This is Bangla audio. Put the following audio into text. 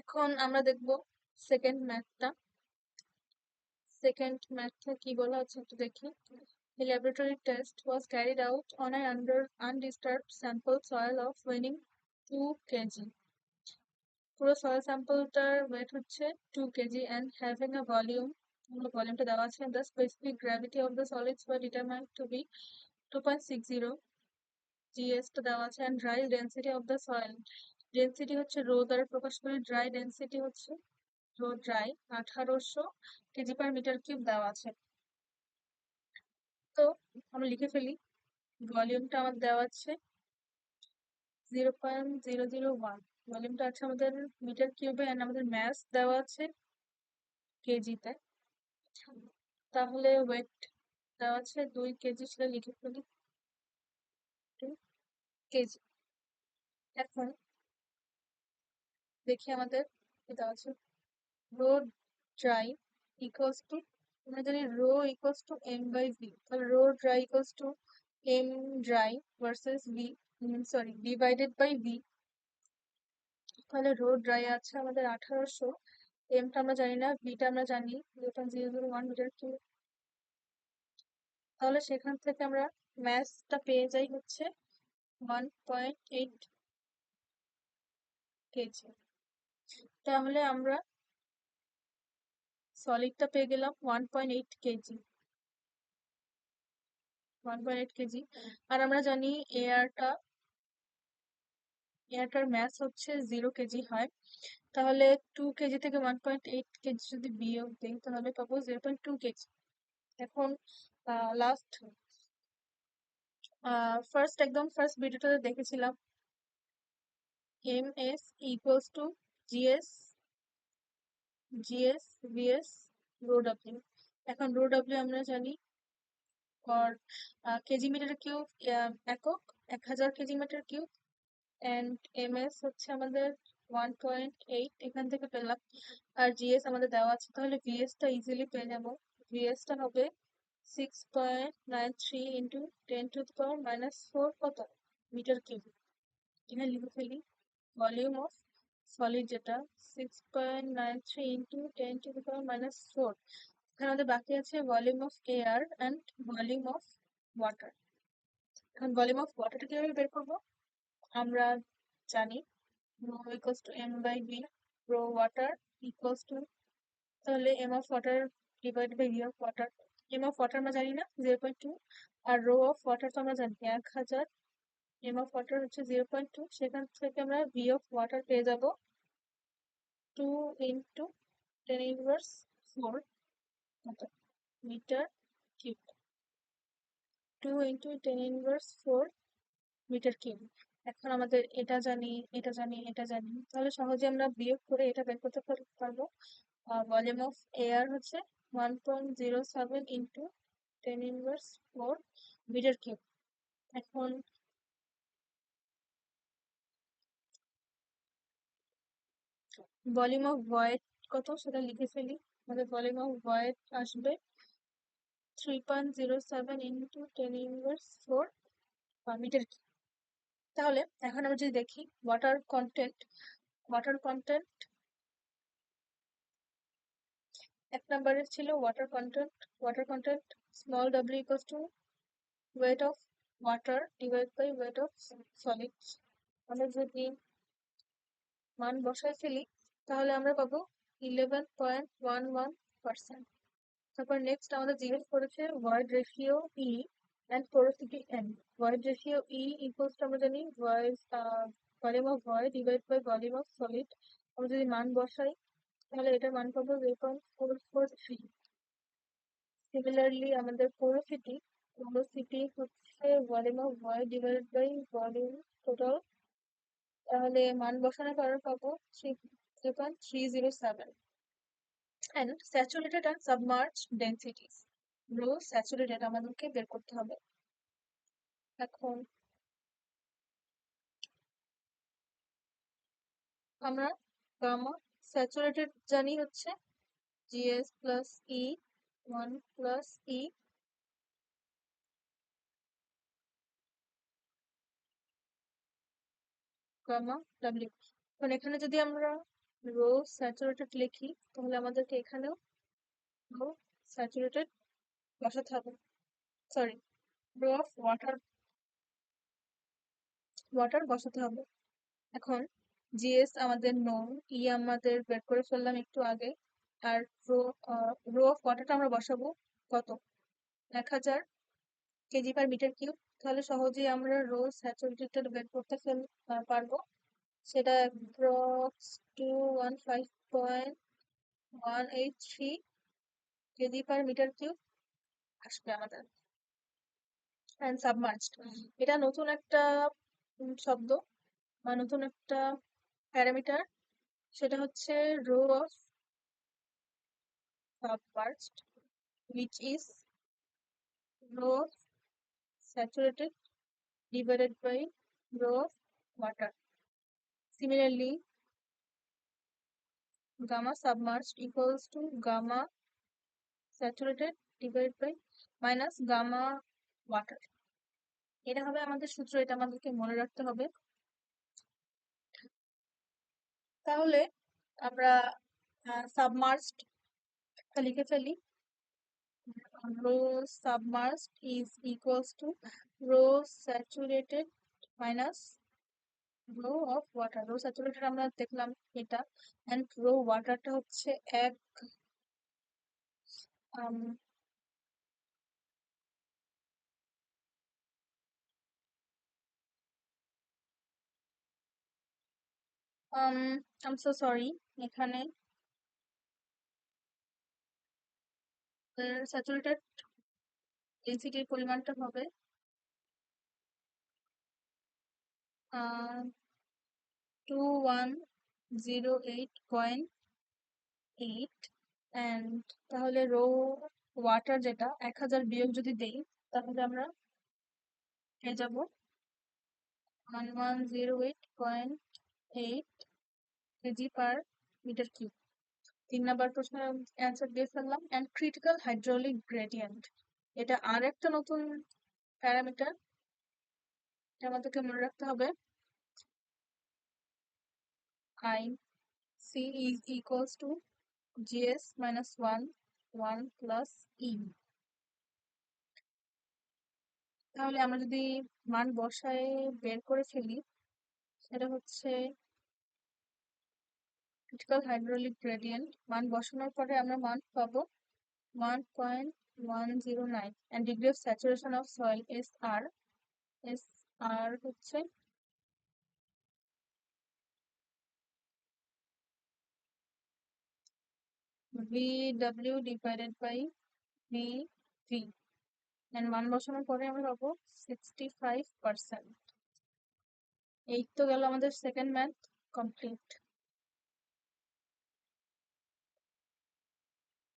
এখন আমরা দেখব সেকেন্ড ম্যাথটা। সেকেন্ড ম্যাথে কি বলা আছে একটু দেখি। The laboratory test was carried out on an undisturbed sample soil of weighing 2 kg. পুরো soil sampleটার weight হচ্ছে 2 kg and having a volume, ভলিউমটা দেওয়া আছে, the specific gravity of the solids were determined to be 2.60 gs টা দেওয়া আছে, and dry density of the soil, density হচ্ছে রো দ্বারা প্রকাশ করে, ড্রাই ডেন্সিটি হচ্ছে rho dry 1800 kg per metre cube দেওয়া আছে। তো আমরা লিখে ফেলি। ভলিউমটা আমাদের দেওয়া আছে 0.001, ভলিউমটা আছে আমাদের মিটার কিউবে, এন্ড আমাদের ম্যাস দেওয়া আছে কেজিতে। তাহলে ওয়েট দেওয়া আছে 2 কেজি, সেটা লিখে ফেলি 2 কেজি। এখন দেখি আমাদের কি দেওয়া আছে। রো ড্রাই ইকুয়ালস টু, আমরা জানি rho equals to M by V, তাহলে rho dry equals to M dry versus V, sorry divided by V. তাহলে রো ড্রাই আছে আমাদের 1800, এমটা আমরা জানি না, ভিটা আমরা জানি 0.001 মিটার কিউব। তাহলে সেখান থেকে আমরা ম্যাসটা পেয়ে যাই হচ্ছে 1.8 কেজি। তাহলে আমরা সলিডটা পেয়ে গেলাম 1.8 কেজি, 1.8 কেজি। আর আমরা জানি এয়ারটার ম্যাস হচ্ছে 0 কেজি হয়। তাহলে 2 কেজি থেকে 1.8 কেজি যদি বিয়োগ দিই তাহলে পাবো 0.2 কেজি। এখন লাস্ট একদম ফার্স্ট ভিডিওটাতে দেখেছিলাম M S equals to GS VS rho W. এখন রো ডাব্লিউ আমরা জানি ফর কেজি মিটার কিউব, একক 1000 kg metre cube, and M S হচ্ছে আমাদের 1.8 এখান থেকে পেলাম। আর জিএস আমাদের দেওয়া আছে, তাহলে ভিএস টা ইজিলি পেয়ে যাবো। ভিএস টা হবে 6.93 ইন্টু 10⁻⁻4 কত মিটার কিউব। এখানে লিখে ফেলি ভলিউম অফ সলিড যেটা 6.93 ইন্টু 10⁻⁻4। এখানে আমাদের বাকি আছে volume of air and volume of water. এখন ভলিউম অফ ওয়াটারটা কিভাবে বের করবো? আমরা জানি rho equals to m by v, rho water equals to, তাহলে m of water divided by v of water, m of water আমরা জানি না 0.2, আর rho of water তো আমরা জানি 1000, m of water হচ্ছে 0.2, সেখান থেকে আমরা v of water পেয়ে যাব 2 into 10⁻⁴ metre cube, 2 into 10⁻⁴ metre cube. এখন আমাদের এটা জানি, এটা জানি, এটা জানি, তাহলে সহজে আমরা বিয়োগ করে এটা বের করতে পারবো। ভলিউম অফ এয়ার হচ্ছে 1.07 ইন্টু 10⁻⁴ মিটার কিউব। এখন ভলিউম অফ ভয়েড কত সেটা লিখে ফেলি। আমাদের ভলিউম অফ ভয়েড আসবে 3.07 ইন্টু 10⁻⁴ মিটার কিউব। তাহলে এখন আমরা যদি দেখি ওয়াটার কন্টেন্ট, ওয়াটার কন্টেন্ট এক নম্বরে ছিল water content small w equals to weight of water divide by weight of solids. আমরা যদি মান বসায় ফেলি তাহলে আমরা পাবো 11.11%। তারপর নেক্সট আমাদের জিজ্ঞেস করেছে void ratio e and porosity n. Void ratio e equals to আমরা জানি volume of void divide by volume of solid. আমরা যদি মান বসাই তাহলে এটার মান পাবো 0.443। সিমিলারলি আমাদের পোরোসিটি হচ্ছে volume of void divided by volume total, তাহলে মান বসানোর পর পাবো 3.307। and saturated and submerged densities, rho saturated আমাদেরকে বের করতে হবে। এখন আমরা গামা স্যাচুরেটেড জানি হচ্ছে জিএস প্লাস ই 1 প্লাস ই, গামা ডাব্লিউ। এখন এখানে যদি আমরা রো স্যাচুরেটেড লিখি, তাহলে আমাদেরকে এখানেও রো স্যাচুরেটেড বসাতে হবে, sorry, rho of water water বসাতে হবে। এখন জিএস আমাদের নোন, ই আমাদের বের করে ফেললাম একটু আগে, আর রো রো অফ ওয়াটারটা আমরা বসাবো কত, 1000 কেজি পার মিটার কিউব। তাহলে সহজেই আমরা রো স্যাচুরেটেড বের করতে পারবো। সেটা approx 215.183 kg per metre cube আসবে আমাদের। অ্যান্ড সাবমার্জড, এটা নতুন একটা শব্দ বা নতুন একটা প্যারামিটার, সেটা হচ্ছে rho of submerged which is rho of saturated divided by rho of water. Similarly, gamma submerged equals to gamma saturated divided by minus gamma water. এটা হবে আমাদের সূত্র, এটা আমাদেরকে মনে রাখতে হবে। তাহলে আমরা সাবমার্জড লিখে ফেলি, rho submerged is equals to rho saturated minus rho of water. Rho saturated আমরা দেখলাম এটা, এন্ড রো ওয়াটারটা হচ্ছে এক um, I'm so sorry, এখানে স্যাচুরেটেড ডেন্সিটির পরিমাণটা হবে 2108.8, এন্ড তাহলে রো ওয়াটার যেটা 1000 বিয়োগ যদি দেই, তাহলে আমরা পেয়ে যাবো 1108.8 kg per metre cube. 3 number প্রশ্নের অ্যান্সার দিয়ে ফেললাম। অ্যান্ড ক্রিটিক্যাল হাইড্রোলিক গ্রেডিয়েন্ট, এটা আর একটা নতুন প্যারামিটার, এটা আমাদেরকে মনে রাখতে হবে। I C is equals to GS minus 1 plus E. তাহলে আমরা যদি মান বসায় বের করে ফেলি, সেটা হচ্ছে ক্রিটিক্যাল হাইড্রোলিক গ্রেডিয়েন্ট, মান বসানোর পরে আমরা মান পাবো 1.109, and degree of saturation of soil SR হচ্ছে VW divided by VV, and মান বসানোর পরে আমরা পাবো 65%। এই তো গেল আমাদের সেকেন্ড ম্যাথ কমপ্লিট।